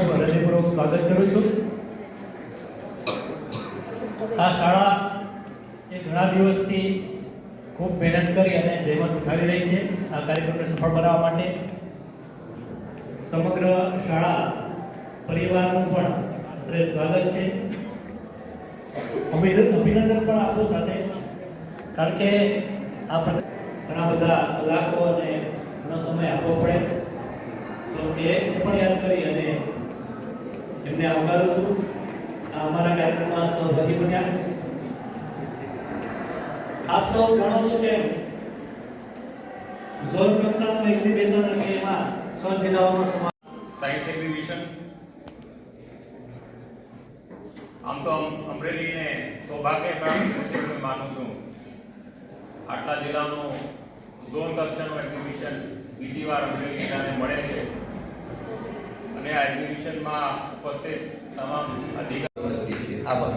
હૃદયપૂર્વક સ્વાગત કરું છું। આ શાળા એ ઘણા દિવસથી ખૂબ મહેનત કરી અને જહેમત ઉઠાવી રહી છે આ કાર્યક્રમને સફળ બનાવવા માટે। સમગ્ર શાળા પરિવારનું પણ અત્રે સ્વાગત છે। અભિનંદન પણ આપું સાથે, કારણ કે આ ઘણા બધા કલાકો અને ઘણો સમય આપવો પડે, તો એ પણ યાદ કરી અને એમને આવકારું છું। અમારા કાર્યક્રમમાં સહભાગી બન્યા। આપ સૌ જાણો છો કે ઝોન કક્ષાનું એક્ઝિબિશન અને એમાં 6 જિલ્લાઓનો સાયન્સ એક્ઝિબિશન આમ તો અમરેલીને સૌભાગ્ય પ્રાપ્ત માનું છું। આટલા જિલ્લાનું ઝોન કક્ષાનું એક્ઝિબિશન બીજી વાર અમરેલી જિલ્લાને મળે છે અને આ એક્ઝિબિશનમાં ઉપસ્થિત તમામ અધિકારીઓ આભાર।